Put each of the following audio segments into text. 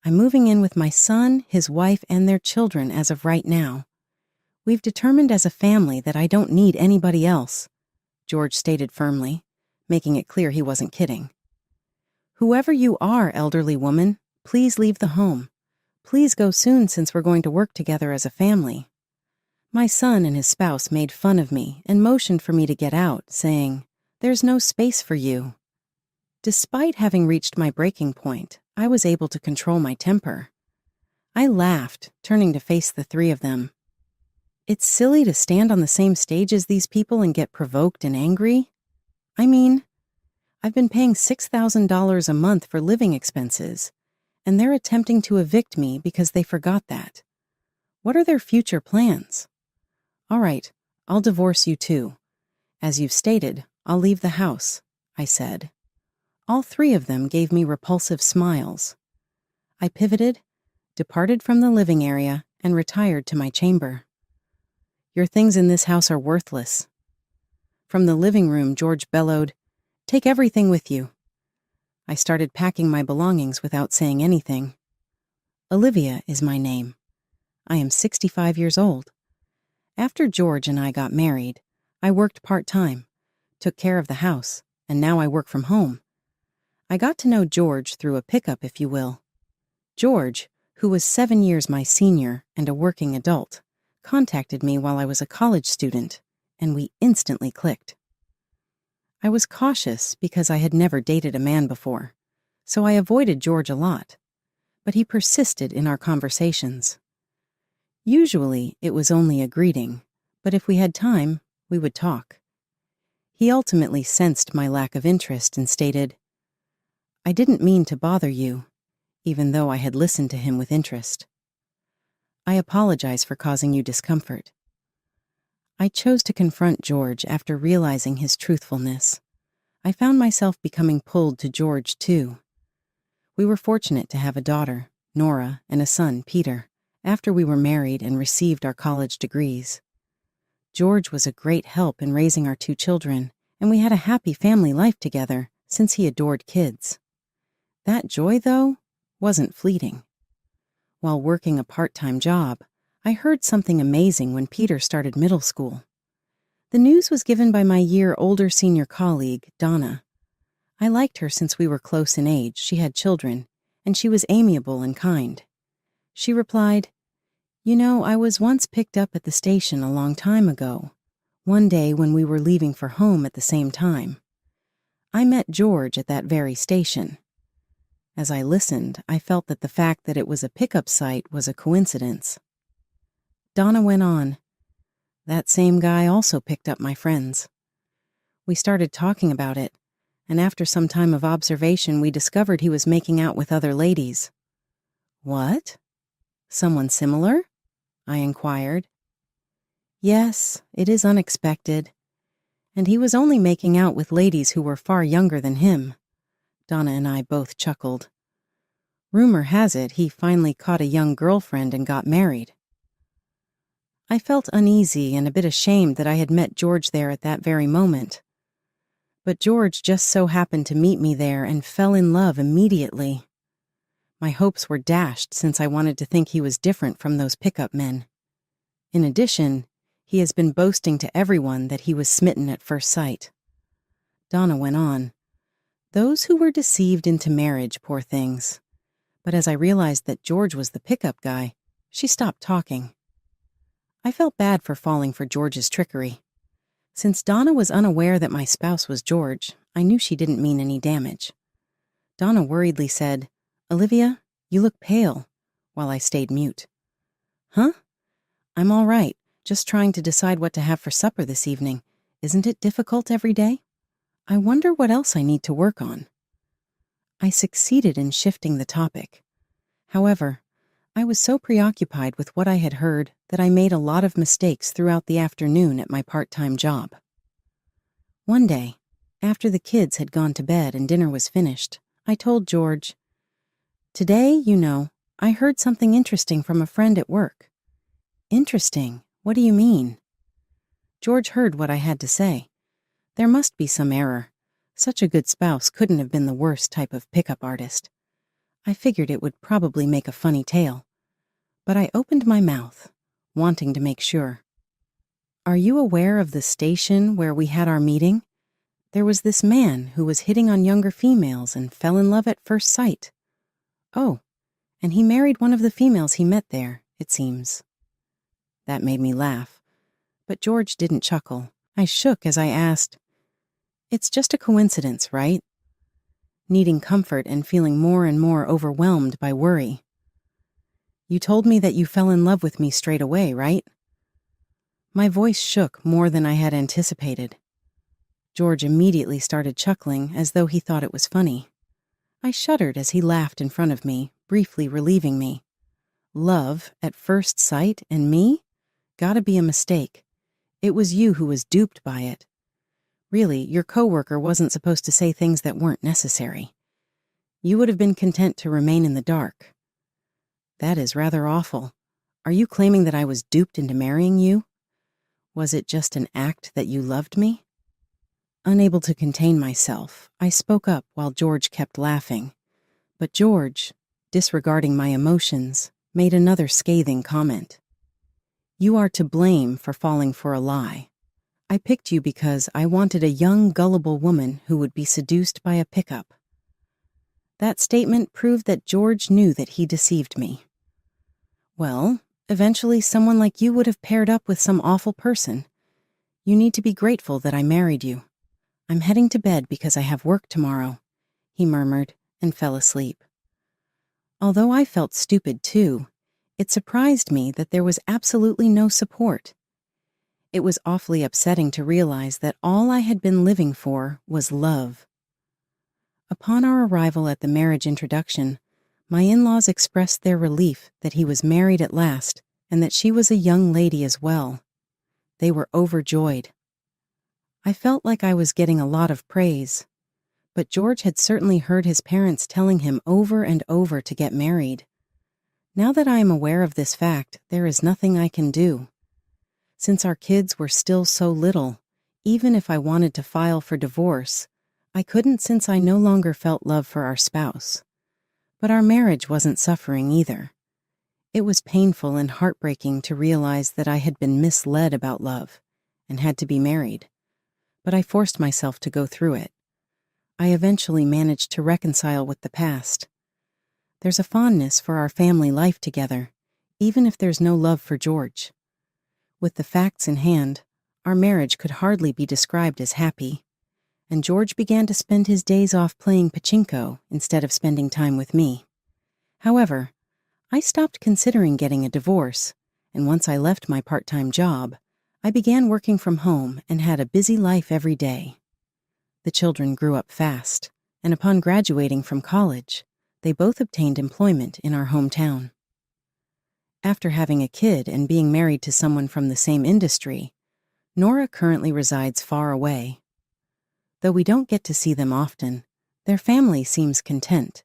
I'm moving in with my son, his wife, and their children as of right now. We've determined as a family that I don't need anybody else, George stated firmly, making it clear he wasn't kidding. Whoever you are, elderly woman, please leave the home. Please go soon since we're going to work together as a family. My son and his spouse made fun of me and motioned for me to get out, saying, "There's no space for you." Despite having reached my breaking point, I was able to control my temper. I laughed, turning to face the three of them. It's silly to stand on the same stage as these people and get provoked and angry. I mean, I've been paying $6,000 a month for living expenses, and they're attempting to evict me because they forgot that. What are their future plans? All right, I'll divorce you too. As you've stated, I'll leave the house, I said. All three of them gave me repulsive smiles. I pivoted, departed from the living area, and retired to my chamber. Your things in this house are worthless. From the living room, George bellowed, "Take everything with you." I started packing my belongings without saying anything. Olivia is my name. I am 65 years old. After George and I got married, I worked part-time, took care of the house, and now I work from home. I got to know George through a pickup, if you will. George, who was 7 years my senior and a working adult, contacted me while I was a college student, and we instantly clicked. I was cautious because I had never dated a man before, so I avoided George a lot, but he persisted in our conversations. Usually, it was only a greeting, but if we had time, we would talk. He ultimately sensed my lack of interest and stated, "I didn't mean to bother you," even though I had listened to him with interest. "I apologize for causing you discomfort." I chose to confront George after realizing his truthfulness. I found myself becoming pulled to George, too. We were fortunate to have a daughter, Nora, and a son, Peter, after we were married and received our college degrees. George was a great help in raising our two children, and we had a happy family life together since he adored kids. That joy, though, wasn't fleeting. While working a part-time job, I heard something amazing when Peter started middle school. The news was given by my year-older senior colleague, Donna. I liked her since we were close in age, she had children, and she was amiable and kind. She replied, "You know, I was once picked up at the station a long time ago, one day when we were leaving for home at the same time. I met George at that very station." As I listened, I felt that the fact that it was a pickup site was a coincidence. Donna went on, "That same guy also picked up my friends. We started talking about it, and after some time of observation, we discovered he was making out with other ladies." "What? Someone similar?" I inquired. "Yes, it is unexpected. And he was only making out with ladies who were far younger than him." Donna and I both chuckled. "Rumor has it he finally caught a young girlfriend and got married." I felt uneasy and a bit ashamed that I had met George there at that very moment. But George just so happened to meet me there and fell in love immediately. My hopes were dashed since I wanted to think he was different from those pickup men. In addition, he has been boasting to everyone that he was smitten at first sight. Donna went on, "Those who were deceived into marriage, poor things." But as I realized that George was the pickup guy, she stopped talking. I felt bad for falling for George's trickery. Since Donna was unaware that my spouse was George, I knew she didn't mean any damage. Donna worriedly said, "Olivia, you look pale," while I stayed mute. "Huh? I'm all right, just trying to decide what to have for supper this evening. Isn't it difficult every day? I wonder what else I need to work on." I succeeded in shifting the topic. However, I was so preoccupied with what I had heard that I made a lot of mistakes throughout the afternoon at my part-time job. One day, after the kids had gone to bed and dinner was finished, I told George, "Today, you know, I heard something interesting from a friend at work." "Interesting? What do you mean?" George heard what I had to say. There must be some error. Such a good spouse couldn't have been the worst type of pickup artist. I figured it would probably make a funny tale, but I opened my mouth, wanting to make sure. Are you aware of the station where we had our meeting? There was this man who was hitting on younger females and fell in love at first sight. Oh, and he married one of the females he met there, it seems. That made me laugh, but George didn't chuckle. I shook as I asked, "It's just a coincidence, right?" Needing comfort and feeling more and more overwhelmed by worry. You told me that you fell in love with me straight away, right? My voice shook more than I had anticipated. George immediately started chuckling as though he thought it was funny. I shuddered as he laughed in front of me, briefly relieving me. Love at first sight and me? Gotta be a mistake. It was you who was duped by it. Really, your coworker wasn't supposed to say things that weren't necessary. You would have been content to remain in the dark. That is rather awful. Are you claiming that I was duped into marrying you? Was it just an act that you loved me? Unable to contain myself, I spoke up while George kept laughing. But George, disregarding my emotions, made another scathing comment. You are to blame for falling for a lie. I picked you because I wanted a young, gullible woman who would be seduced by a pickup. That statement proved that George knew that he deceived me. Well, eventually someone like you would have paired up with some awful person. You need to be grateful that I married you. I'm heading to bed because I have work tomorrow, he murmured and fell asleep. Although I felt stupid too, it surprised me that there was absolutely no support. It was awfully upsetting to realize that all I had been living for was love. Upon our arrival at the marriage introduction, my in-laws expressed their relief that he was married at last and that she was a young lady as well. They were overjoyed. I felt like I was getting a lot of praise, but George had certainly heard his parents telling him over and over to get married. Now that I am aware of this fact, there is nothing I can do. Since our kids were still so little, even if I wanted to file for divorce, I couldn't since I no longer felt love for our spouse. But our marriage wasn't suffering either. It was painful and heartbreaking to realize that I had been misled about love and had to be married. But I forced myself to go through it. I eventually managed to reconcile with the past. There's a fondness for our family life together, even if there's no love for George. With the facts in hand, our marriage could hardly be described as happy, and George began to spend his days off playing pachinko instead of spending time with me. However, I stopped considering getting a divorce, and once I left my part-time job, I began working from home and had a busy life every day. The children grew up fast, and upon graduating from college, they both obtained employment in our hometown. After having a kid and being married to someone from the same industry, Nora currently resides far away. Though we don't get to see them often, their family seems content.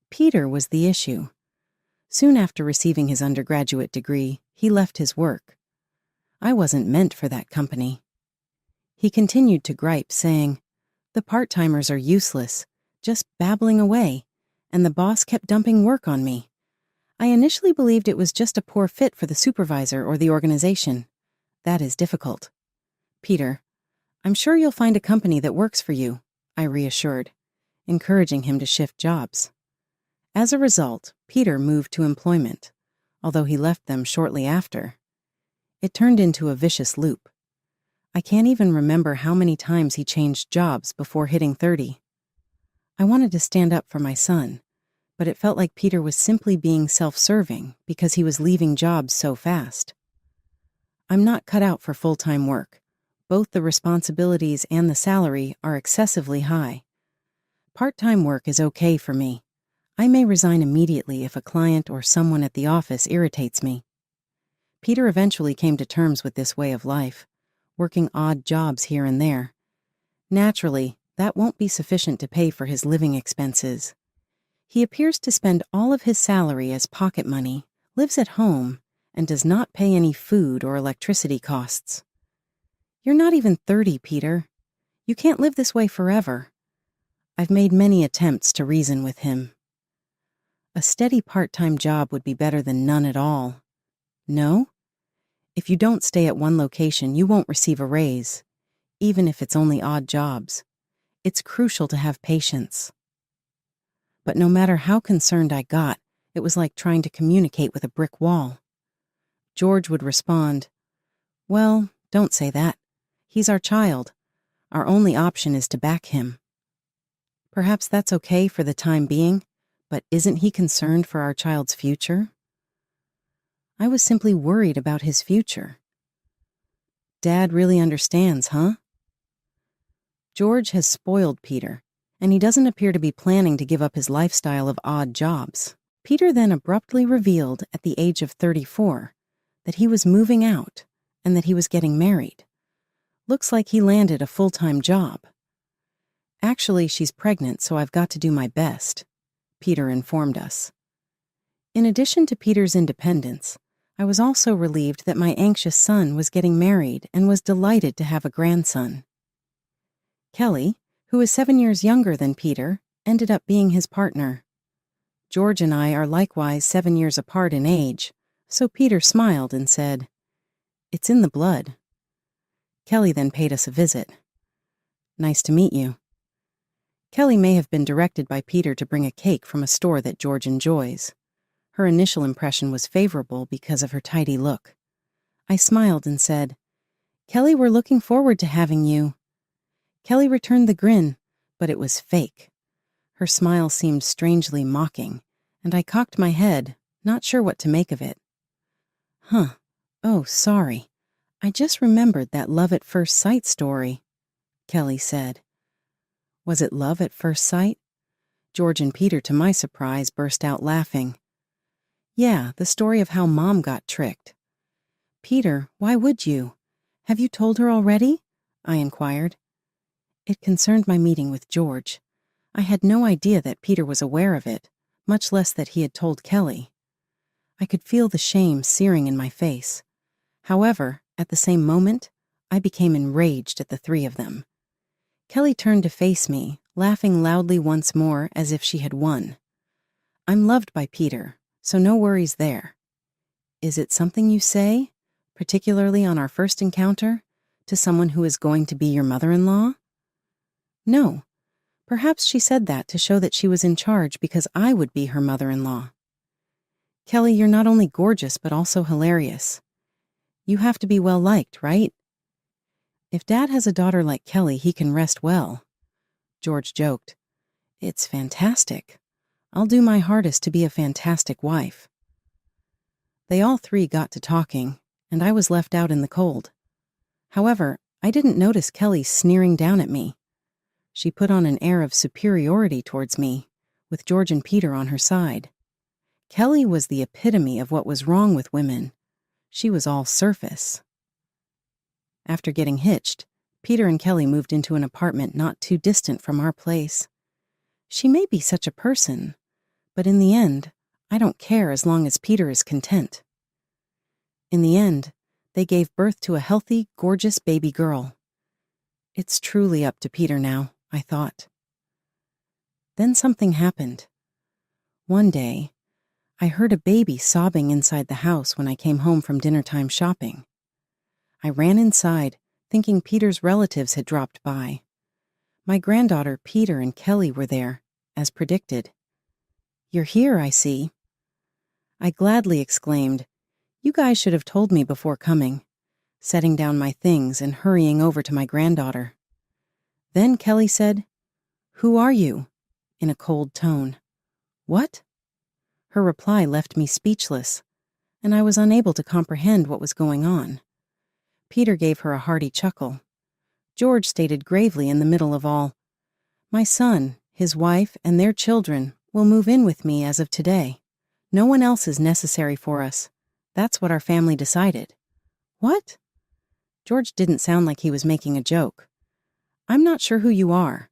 Peter was the issue. Soon after receiving his undergraduate degree, he left his work. I wasn't meant for that company. He continued to gripe, saying, "The part-timers are useless, just babbling away, and the boss kept dumping work on me." I initially believed it was just a poor fit for the supervisor or the organization. That is difficult. "Peter, I'm sure you'll find a company that works for you," I reassured, encouraging him to shift jobs. As a result, Peter moved to employment, although he left them shortly after. It turned into a vicious loop. I can't even remember how many times he changed jobs before hitting 30. I wanted to stand up for my son, but it felt like Peter was simply being self-serving because he was leaving jobs so fast. I'm not cut out for full-time work. Both the responsibilities and the salary are excessively high. Part-time work is okay for me. I may resign immediately if a client or someone at the office irritates me. Peter eventually came to terms with this way of life, working odd jobs here and there. Naturally, that won't be sufficient to pay for his living expenses. He appears to spend all of his salary as pocket money, lives at home, and does not pay any food or electricity costs. "You're not even 30, Peter. You can't live this way forever." I've made many attempts to reason with him. A steady part-time job would be better than none at all. No? If you don't stay at one location, you won't receive a raise, even if it's only odd jobs. It's crucial to have patience. But no matter how concerned I got, it was like trying to communicate with a brick wall. George would respond, "Well, don't say that. He's our child. Our only option is to back him." Perhaps that's okay for the time being, but isn't he concerned for our child's future? I was simply worried about his future. Dad really understands, huh? George has spoiled Peter, and he doesn't appear to be planning to give up his lifestyle of odd jobs. Peter then abruptly revealed at the age of 34 that he was moving out and that he was getting married. Looks like he landed a full-time job. "Actually, she's pregnant, so I've got to do my best," Peter informed us. In addition to Peter's independence, I was also relieved that my anxious son was getting married and was delighted to have a grandson. Kelly, who is 7 years younger than Peter, ended up being his partner. George and I are likewise 7 years apart in age, so Peter smiled and said, "It's in the blood." Kelly then paid us a visit. "Nice to meet you." Kelly may have been directed by Peter to bring a cake from a store that George enjoys. Her initial impression was favorable because of her tidy look. I smiled and said, "Kelly, we're looking forward to having you." Kelly returned the grin, but it was fake. Her smile seemed strangely mocking, and I cocked my head, not sure what to make of it. Oh, sorry. I just remembered that love at first sight story," Kelly said. Was it love at first sight? George and Peter, to my surprise, burst out laughing. "Yeah, the story of how Mom got tricked." "Peter, why would you? Have you told her already?" I inquired. It concerned my meeting with George. I had no idea that Peter was aware of it, much less that he had told Kelly. I could feel the shame searing in my face. However, at the same moment, I became enraged at the three of them. Kelly turned to face me, laughing loudly once more as if she had won. "I'm loved by Peter, so no worries there." "Is it something you say, particularly on our first encounter, to someone who is going to be your mother-in-law?" "No. Perhaps she said that to show that she was in charge because I would be her mother-in-law." "Kelly, you're not only gorgeous but also hilarious. You have to be well-liked, right?" "If Dad has a daughter like Kelly, he can rest well," George joked. "It's fantastic. I'll do my hardest to be a fantastic wife." They all three got to talking, and I was left out in the cold. However, I didn't notice Kelly sneering down at me. She put on an air of superiority towards me, with George and Peter on her side. Kelly was the epitome of what was wrong with women. She was all surface. After getting hitched, Peter and Kelly moved into an apartment not too distant from our place. She may be such a person, but in the end, I don't care as long as Peter is content. In the end, they gave birth to a healthy, gorgeous baby girl. It's truly up to Peter now, I thought. Then something happened. One day, I heard a baby sobbing inside the house when I came home from dinnertime shopping. I ran inside, thinking Peter's relatives had dropped by. My granddaughter, Peter, and Kelly were there, as predicted. "You're here, I see." I gladly exclaimed, "You guys should have told me before coming," setting down my things and hurrying over to my granddaughter. Then Kelly said, "Who are you?" in a cold tone. "What?" Her reply left me speechless, and I was unable to comprehend what was going on. Peter gave her a hearty chuckle. George stated gravely in the middle of all, "My son, his wife, and their children will move in with me as of today. No one else is necessary for us. That's what our family decided." "What?" George didn't sound like he was making a joke. "I'm not sure who you are,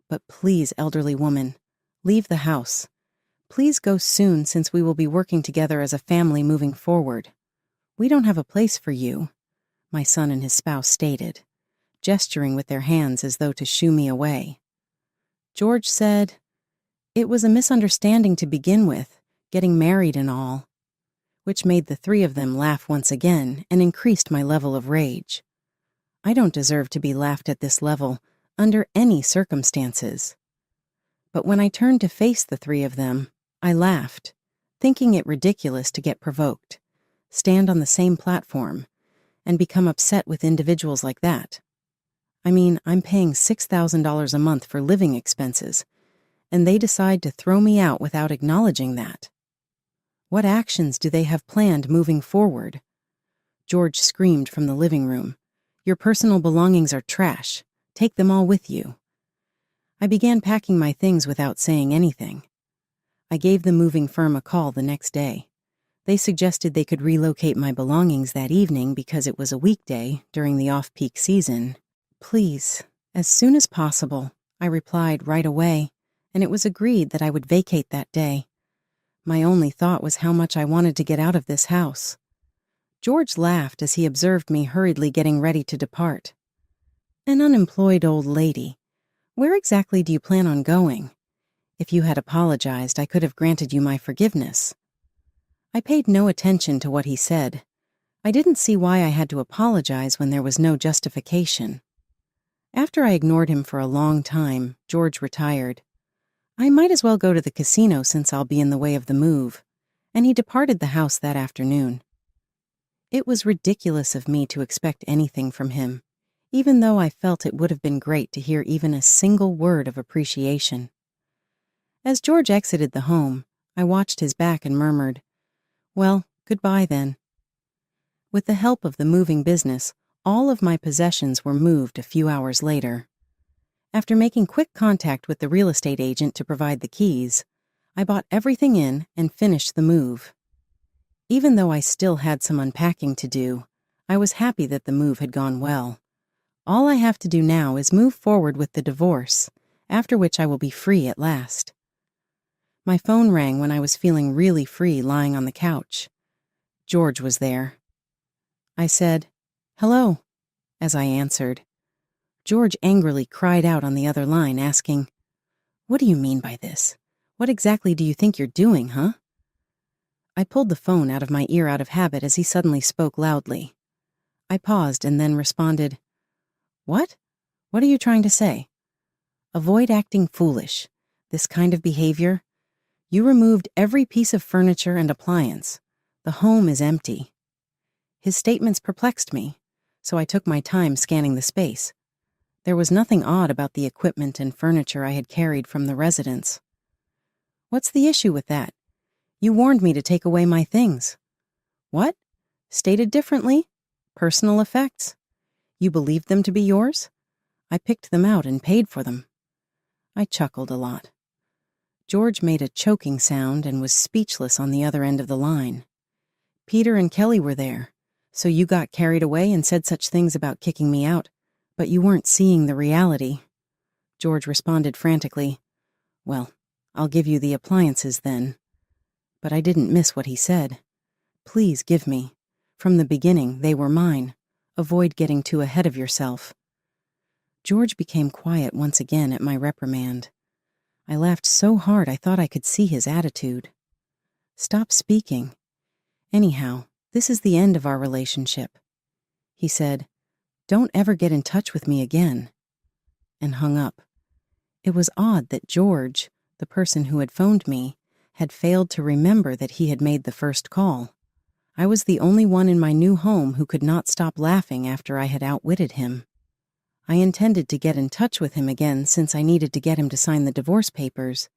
but please, elderly woman, leave the house. Please go soon since we will be working together as a family moving forward. We don't have a place for you," my son and his spouse stated, gesturing with their hands as though to shoo me away. George said, "It was a misunderstanding to begin with. getting married and all, which made the three of them laugh once again and increased my level of rage. I don't deserve to be laughed at this level under any circumstances. But when I turned to face the three of them, I laughed, thinking it ridiculous to get provoked, stand on the same platform, and become upset with individuals like that. I mean, I'm paying $6,000 a month for living expenses, and they decide to throw me out without acknowledging that. What actions do they have planned moving forward? George screamed from the living room, "Your personal belongings are trash. Take them all with you." I began packing my things without saying anything. I gave the moving firm a call the next day. They suggested they could relocate my belongings that evening because it was a weekday during the off-peak season. "Please, as soon as possible," I replied right away, and it was agreed that I would vacate that day. My only thought was how much I wanted to get out of this house. George laughed as he observed me hurriedly getting ready to depart. "An unemployed old lady. Where exactly do you plan on going? If you had apologized, I could have granted you my forgiveness." I paid no attention to what he said. I didn't see why I had to apologize when there was no justification. After I ignored him for a long time, George retired. "I might as well go to the casino since I'll be in the way of the move," and he departed the house that afternoon. It was ridiculous of me to expect anything from him, even though I felt it would have been great to hear even a single word of appreciation. As George exited the home, I watched his back and murmured, "Well, goodbye then." With the help of the moving business, all of my possessions were moved a few hours later. After making quick contact with the real estate agent to provide the keys, I bought everything in and finished the move. Even though I still had some unpacking to do, I was happy that the move had gone well. All I have to do now is move forward with the divorce, after which I will be free at last. My phone rang when I was feeling really free lying on the couch. George was there. I said, "Hello," as I answered. George angrily cried out on the other line, asking, "What do you mean by this? What exactly do you think you're doing, huh?" I pulled the phone out of my ear out of habit as he suddenly spoke loudly. I paused and then responded, "What? What are you trying to say?" "Avoid acting foolish. This kind of behavior. You removed every piece of furniture and appliance. The home is empty." His statements perplexed me, so I took my time scanning the space. There was nothing odd about the equipment and furniture I had carried from the residence. "What's the issue with that? You warned me to take away my things." "What? Stated differently? Personal effects? You believed them to be yours? I picked them out and paid for them." I chuckled a lot. George made a choking sound and was speechless on the other end of the line. "Peter and Kelly were there, so you got carried away and said such things about kicking me out, but you weren't seeing the reality." George responded frantically, "Well, I'll give you the appliances then." But I didn't miss what he said. "Please give me. From the beginning, they were mine. Avoid getting too ahead of yourself." George became quiet once again at my reprimand. I laughed so hard I thought I could see his attitude. "Stop speaking. Anyhow, this is the end of our relationship." He said, "Don't ever get in touch with me again," and hung up. It was odd that George, the person who had phoned me, had failed to remember that he had made the first call. I was the only one in my new home who could not stop laughing after I had outwitted him. I intended to get in touch with him again since I needed to get him to sign the divorce papers,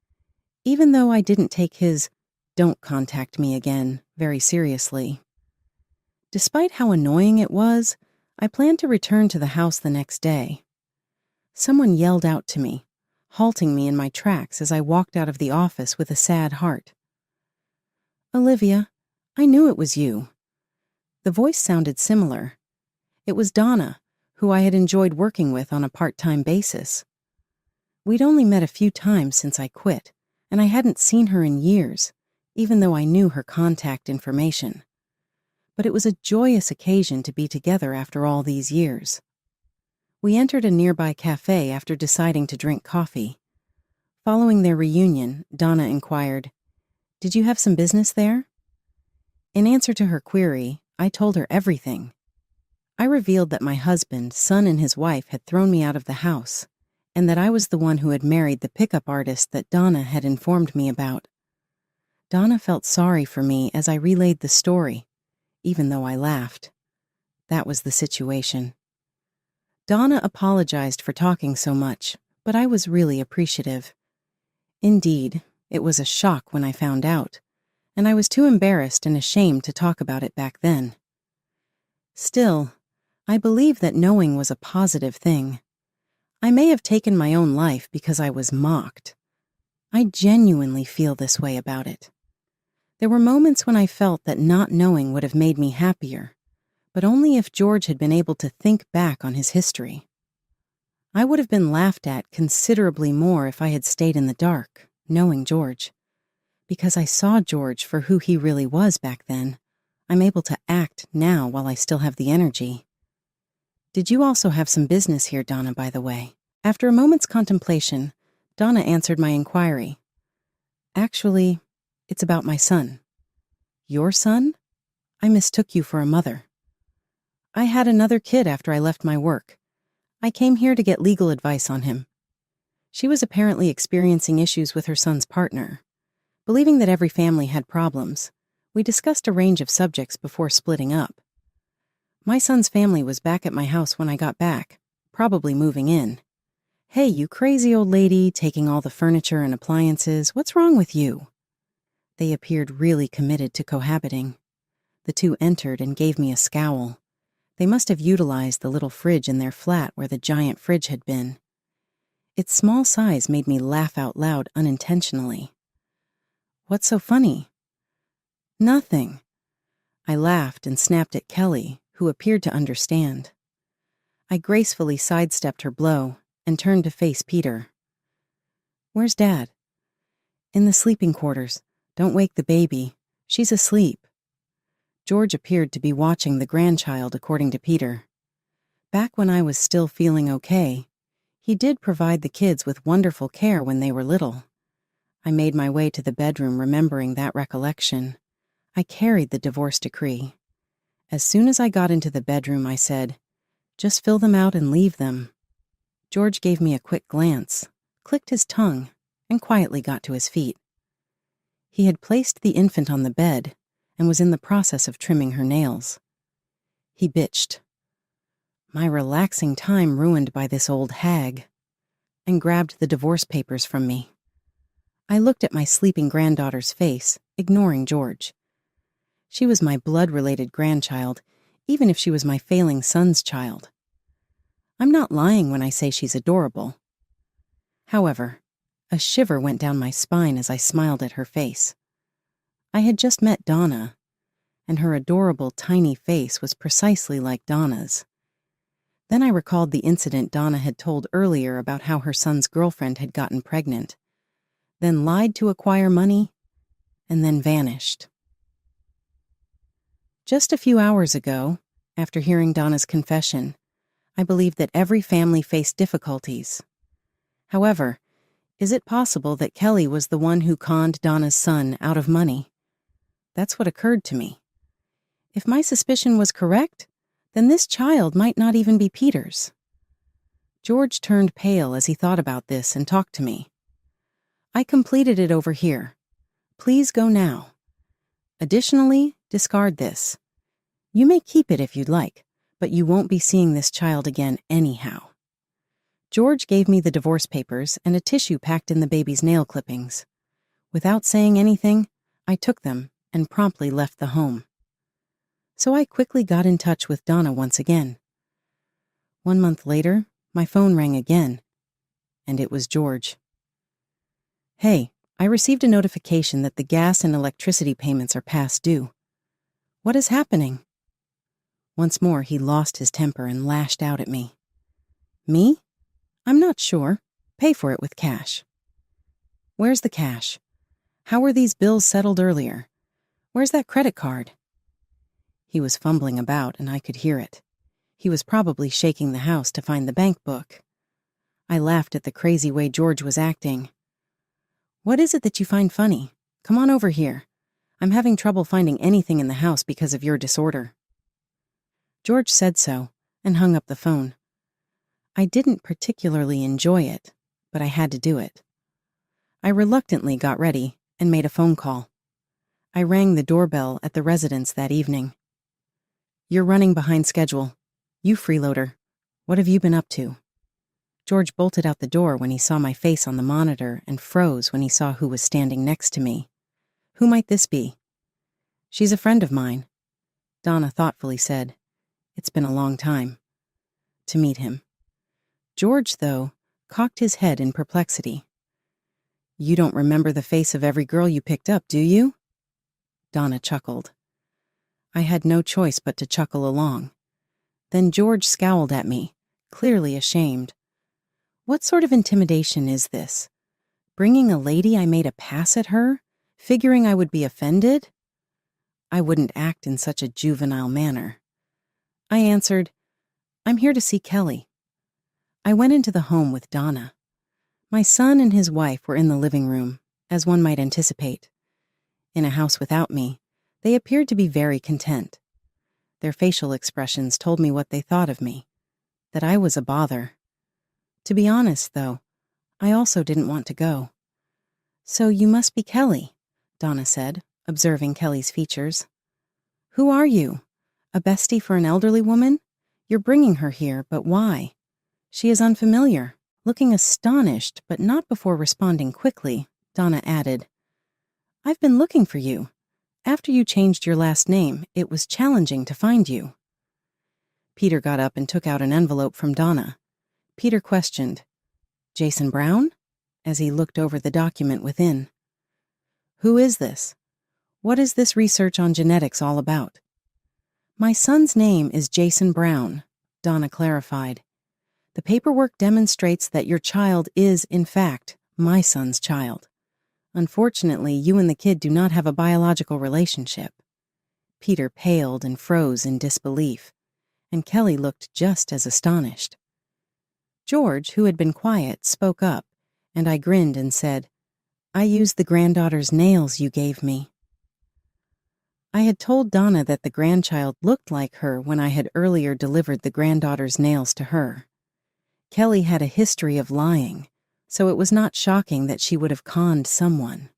even though I didn't take his "don't contact me again" very seriously. Despite how annoying it was, I planned to return to the house the next day. Someone yelled out to me, halting me in my tracks as I walked out of the office with a sad heart. "Olivia, I knew it was you." The voice sounded similar. It was Donna, who I had enjoyed working with on a part-time basis. We'd only met a few times since I quit, and I hadn't seen her in years, even though I knew her contact information. But it was a joyous occasion to be together after all these years. We entered a nearby cafe after deciding to drink coffee. Following their reunion, Donna inquired, Did you have some business there?" In answer to her query, I told her everything. I revealed that my husband, son, and his wife had thrown me out of the house, and that I was the one who had married the pickup artist that Donna had informed me about. Donna felt sorry for me as I relayed the story, even though I laughed. That was the situation. Donna apologized for talking so much, but I was really appreciative. Indeed, it was a shock when I found out, and I was too embarrassed and ashamed to talk about it back then. Still, I believe that knowing was a positive thing. I may have taken my own life because I was mocked. I genuinely feel this way about it. There were moments when I felt that not knowing would have made me happier, but only if George had been able to think back on his history. I would have been laughed at considerably more if I had stayed in the dark, knowing George. Because I saw George for who he really was back then, I'm able to act now while I still have the energy. Did you also have some business here, Donna, by the way? After a moment's contemplation, Donna answered my inquiry. Actually, it's about my son. Your son? I mistook you for a mother. I had another kid after I left my work. I came here to get legal advice on him. She was apparently experiencing issues with her son's partner. Believing that every family had problems, we discussed a range of subjects before splitting up. My son's family was back at my house when I got back, probably moving in. "Hey, you crazy old lady, taking all the furniture and appliances, what's wrong with you?" They appeared really committed to cohabiting. The two entered and gave me a scowl. They must have utilized the little fridge in their flat where the giant fridge had been. Its small size made me laugh out loud unintentionally. "What's so funny?" "Nothing." I laughed and snapped at Kelly, who appeared to understand. I gracefully sidestepped her blow and turned to face Peter. "Where's Dad?" "In the sleeping quarters. Don't wake the baby. She's asleep." George appeared to be watching the grandchild, according to Peter. Back when I was still feeling okay, he did provide the kids with wonderful care when they were little. I made my way to the bedroom remembering that recollection. I carried the divorce decree. As soon as I got into the bedroom, I said, "Just fill them out and leave them." George gave me a quick glance, clicked his tongue, and quietly got to his feet. He had placed the infant on the bed and was in the process of trimming her nails. He bitched, "My relaxing time ruined by this old hag," and grabbed the divorce papers from me. I looked at my sleeping granddaughter's face, ignoring George. She was my blood-related grandchild, even if she was my failing son's child. I'm not lying when I say she's adorable. However, a shiver went down my spine as I smiled at her face. I had just met Donna, and her adorable tiny face was precisely like Donna's. Then I recalled the incident Donna had told earlier about how her son's girlfriend had gotten pregnant, then lied to acquire money, and then vanished. Just a few hours ago, after hearing Donna's confession, I believed that every family faced difficulties. However, is it possible that Kelly was the one who conned Donna's son out of money? That's what occurred to me. If my suspicion was correct, then this child might not even be Peter's. George turned pale as he thought about this and talked to me. "I completed it over here. Please go now. Additionally, discard this. You may keep it if you'd like, but you won't be seeing this child again anyhow." George gave me the divorce papers and a tissue packed in the baby's nail clippings. Without saying anything, I took them and promptly left the home. So I quickly got in touch with Donna once again. 1 month later, my phone rang again, and it was George. "Hey, I received a notification that the gas and electricity payments are past due. What is happening?" Once more, he lost his temper and lashed out at me. "Me? I'm not sure. Pay for it with cash." "Where's the cash? How were these bills settled earlier? Where's that credit card?" He was fumbling about, and I could hear it. He was probably shaking the house to find the bank book. I laughed at the crazy way George was acting. "What is it that you find funny? Come on over here. I'm having trouble finding anything in the house because of your disorder." George said so and hung up the phone. I didn't particularly enjoy it, but I had to do it. I reluctantly got ready and made a phone call. I rang the doorbell at the residence that evening. "You're running behind schedule. You freeloader. What have you been up to?" George bolted out the door when he saw my face on the monitor and froze when he saw who was standing next to me. "Who might this be?" "She's a friend of mine," Donna thoughtfully said. "It's been a long time to meet him." George, though, cocked his head in perplexity. "You don't remember the face of every girl you picked up, do you?" Donna chuckled. I had no choice but to chuckle along. Then George scowled at me, clearly ashamed. What sort of intimidation is this? Bringing a lady I made a pass at her, figuring I would be offended? I wouldn't act in such a juvenile manner. I answered, "I'm here to see Kelly." I went into the home with Donna. My son and his wife were in the living room, as one might anticipate. In a house without me, they appeared to be very content. Their facial expressions told me what they thought of me, that I was a bother. To be honest, though, I also didn't want to go. "So you must be Kelly," Donna said, observing Kelly's features. "Who are you? A bestie for an elderly woman? You're bringing her here, but why?" "She is unfamiliar." Looking astonished, but not before responding quickly, Donna added, "I've been looking for you. After you changed your last name, it was challenging to find you." Peter got up and took out an envelope from Donna. Peter questioned, "Jason Brown?" as he looked over the document within. "Who is this? What is this research on genetics all about?" "My son's name is Jason Brown," Donna clarified. "The paperwork demonstrates that your child is, in fact, my son's child. Unfortunately, you and the kid do not have a biological relationship." Peter paled and froze in disbelief, and Kelly looked just as astonished. George, who had been quiet, spoke up, and I grinned and said, "I used the granddaughter's nails you gave me." I had told Donna that the grandchild looked like her when I had earlier delivered the granddaughter's nails to her. Kelly had a history of lying, so it was not shocking that she would have conned someone.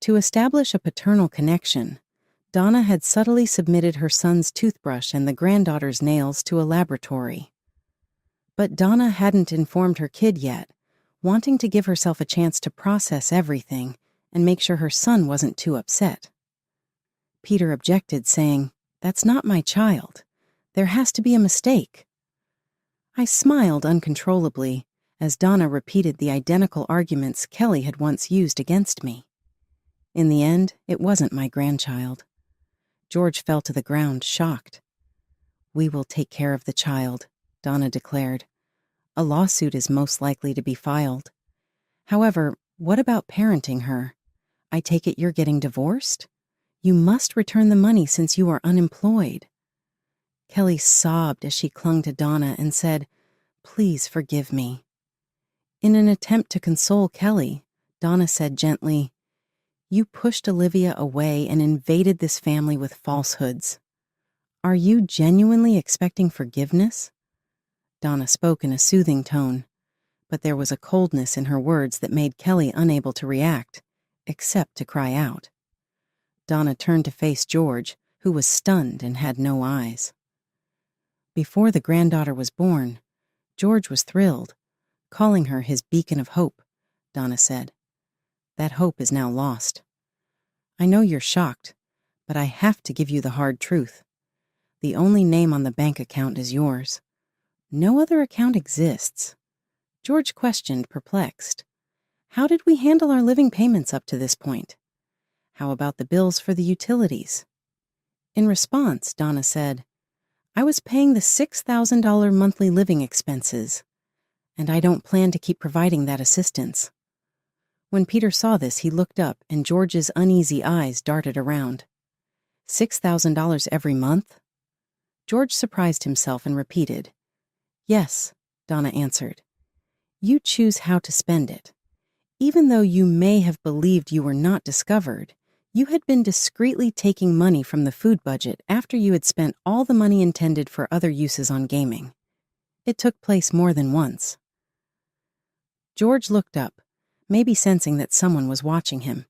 To establish a paternal connection, Donna had subtly submitted her son's toothbrush and the granddaughter's nails to a laboratory. But Donna hadn't informed her kid yet, wanting to give herself a chance to process everything and make sure her son wasn't too upset. Peter objected, saying, "That's not my child. There has to be a mistake." I smiled uncontrollably as Donna repeated the identical arguments Kelly had once used against me. In the end, it wasn't my grandchild. George fell to the ground, shocked. "We will take care of the child," Donna declared. "A lawsuit is most likely to be filed. However, what about parenting her? I take it you're getting divorced? You must return the money since you are unemployed." Kelly sobbed as she clung to Donna and said, "Please forgive me." In an attempt to console Kelly, Donna said gently, "You pushed Olivia away and invaded this family with falsehoods. Are you genuinely expecting forgiveness?" Donna spoke in a soothing tone, but there was a coldness in her words that made Kelly unable to react, except to cry out. Donna turned to face George, who was stunned and had no eyes. Before the granddaughter was born, George was thrilled, calling her his beacon of hope, Donna said. That hope is now lost. I know you're shocked, but I have to give you the hard truth. The only name on the bank account is yours. No other account exists. George questioned, perplexed. How did we handle our living payments up to this point? How about the bills for the utilities? In response, Donna said, I was paying the $6,000 monthly living expenses, and I don't plan to keep providing that assistance. When Peter saw this, he looked up and George's uneasy eyes darted around. $6,000 every month? George surprised himself and repeated, Yes, Donna answered. You choose how to spend it. Even though you may have believed you were not discovered, you had been discreetly taking money from the food budget after you had spent all the money intended for other uses on gaming. It took place more than once. George looked up, maybe sensing that someone was watching him.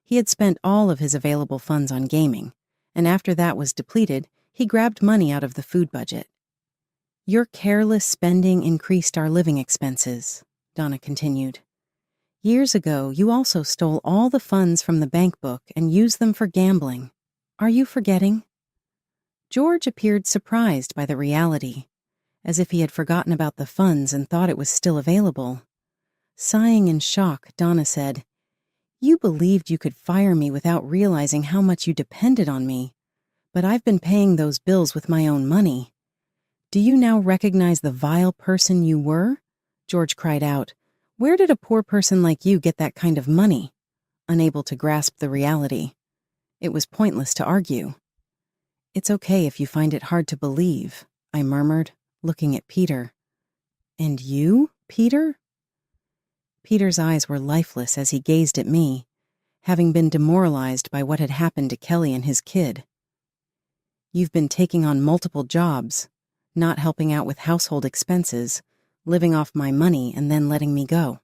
He had spent all of his available funds on gaming, and after that was depleted, he grabbed money out of the food budget. Your careless spending increased our living expenses, Donna continued. Years ago, you also stole all the funds from the bank book and used them for gambling. Are you forgetting? George appeared surprised by the reality, as if he had forgotten about the funds and thought it was still available. Sighing in shock, Donna said, "You believed you could fire me without realizing how much you depended on me, but I've been paying those bills with my own money. Do you now recognize the vile person you were?" George cried out. "Where did a poor person like you get that kind of money?" Unable to grasp the reality. It was pointless to argue. "It's okay if you find it hard to believe," I murmured, looking at Peter. "And you, Peter?" Peter's eyes were lifeless as he gazed at me, having been demoralized by what had happened to Kelly and his kid. "You've been taking on multiple jobs, not helping out with household expenses, living off my money and then letting me go.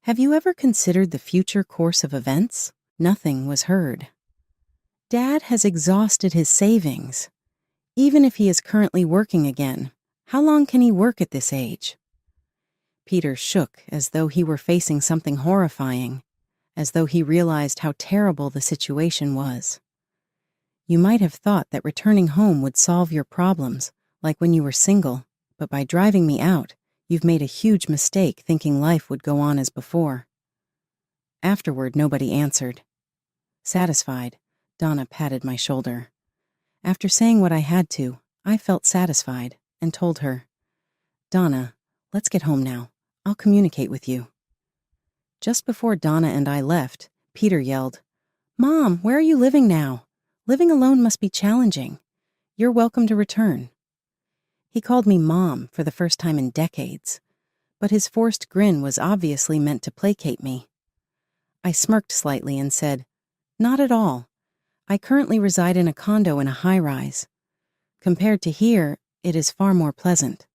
Have you ever considered the future course of events?" Nothing was heard. "Dad has exhausted his savings. Even if he is currently working again, how long can he work at this age?" Peter shook as though he were facing something horrifying, as though he realized how terrible the situation was. "You might have thought that returning home would solve your problems, like when you were single, but by driving me out, you've made a huge mistake thinking life would go on as before." Afterward, nobody answered. Satisfied, Donna patted my shoulder. After saying what I had to, I felt satisfied and told her, "Donna, let's get home now. I'll communicate with you." Just before Donna and I left, Peter yelled, "Mom, where are you living now? Living alone must be challenging. You're welcome to return." He called me Mom for the first time in decades, but his forced grin was obviously meant to placate me. I smirked slightly and said, "Not at all. I currently reside in a condo in a high-rise. Compared to here, it is far more pleasant."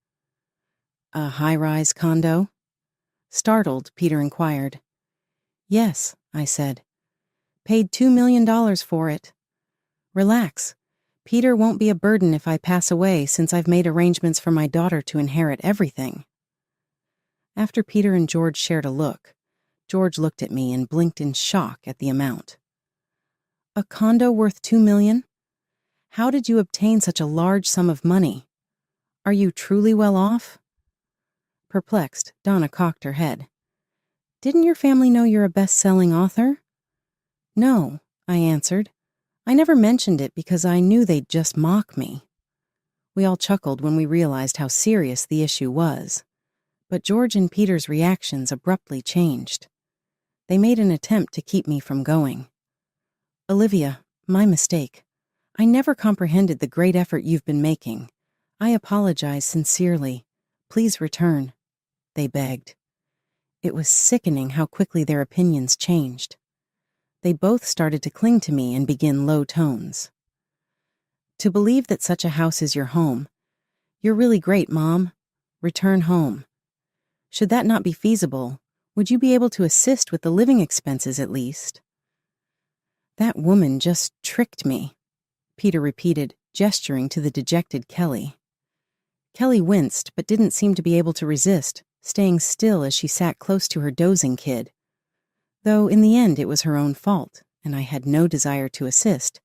"A high-rise condo?" Startled, Peter inquired. "Yes," I said. "Paid $2 million for it. Relax. Peter won't be a burden if I pass away since I've made arrangements for my daughter to inherit everything." After Peter and George shared a look, George looked at me and blinked in shock at the amount. "A condo worth $2 million? How did you obtain such a large sum of money? Are you truly well off?" Perplexed, Donna cocked her head. "Didn't your family know you're a best-selling author?" "No," I answered. "I never mentioned it because I knew they'd just mock me." We all chuckled when we realized how serious the issue was, but George and Peter's reactions abruptly changed. They made an attempt to keep me from going. "Olivia, my mistake. I never comprehended the great effort you've been making. I apologize sincerely. Please return," they begged. It was sickening how quickly their opinions changed. They both started to cling to me and begin low tones. "To believe that such a house is your home. You're really great, Mom. Return home. Should that not be feasible, would you be able to assist with the living expenses at least?" "That woman just tricked me," Peter repeated, gesturing to the dejected Kelly. Kelly winced but didn't seem to be able to resist, staying still as she sat close to her dozing kid. Though in the end it was her own fault, and I had no desire to assist,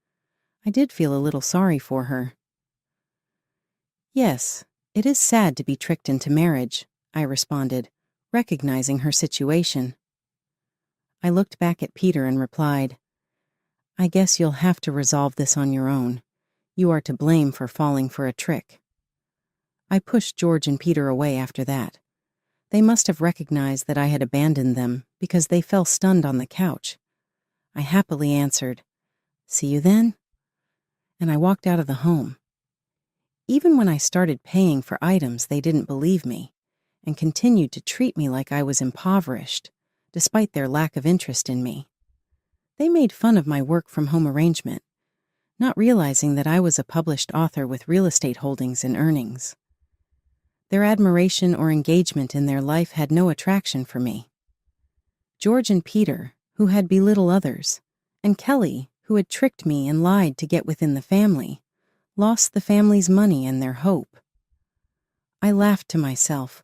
I did feel a little sorry for her. "Yes, it is sad to be tricked into marriage," I responded, recognizing her situation. I looked back at Peter and replied, "I guess you'll have to resolve this on your own. You are to blame for falling for a trick." I pushed George and Peter away after that. They must have recognized that I had abandoned them because they fell stunned on the couch. I happily answered, "See you then," and I walked out of the home. Even when I started paying for items, they didn't believe me and continued to treat me like I was impoverished, despite their lack of interest in me. They made fun of my work-from-home arrangement, not realizing that I was a published author with real estate holdings and earnings. Their admiration or engagement in their life had no attraction for me. George and Peter, who had belittled others, and Kelly, who had tricked me and lied to get within the family, lost the family's money and their hope. I laughed to myself,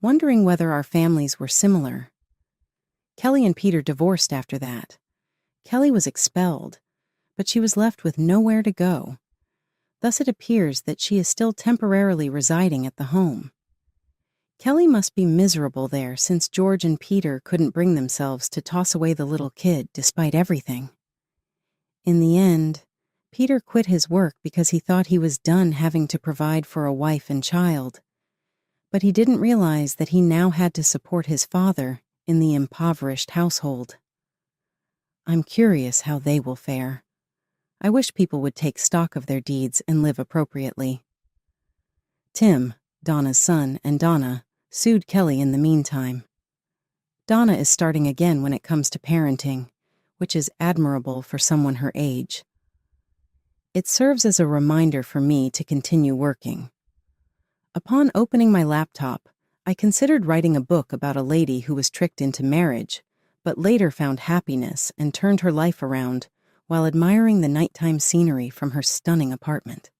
wondering whether our families were similar. Kelly and Peter divorced after that. Kelly was expelled, but she was left with nowhere to go. Thus it appears that she is still temporarily residing at the home. Kelly must be miserable there since George and Peter couldn't bring themselves to toss away the little kid despite everything. In the end, Peter quit his work because he thought he was done having to provide for a wife and child. But he didn't realize that he now had to support his father in the impoverished household. I'm curious how they will fare. I wish people would take stock of their deeds and live appropriately. Tim, Donna's son, and Donna sued Kelly in the meantime. Donna is starting again when it comes to parenting, which is admirable for someone her age. It serves as a reminder for me to continue working. Upon opening my laptop, I considered writing a book about a lady who was tricked into marriage, but later found happiness and turned her life around while admiring the nighttime scenery from her stunning apartment.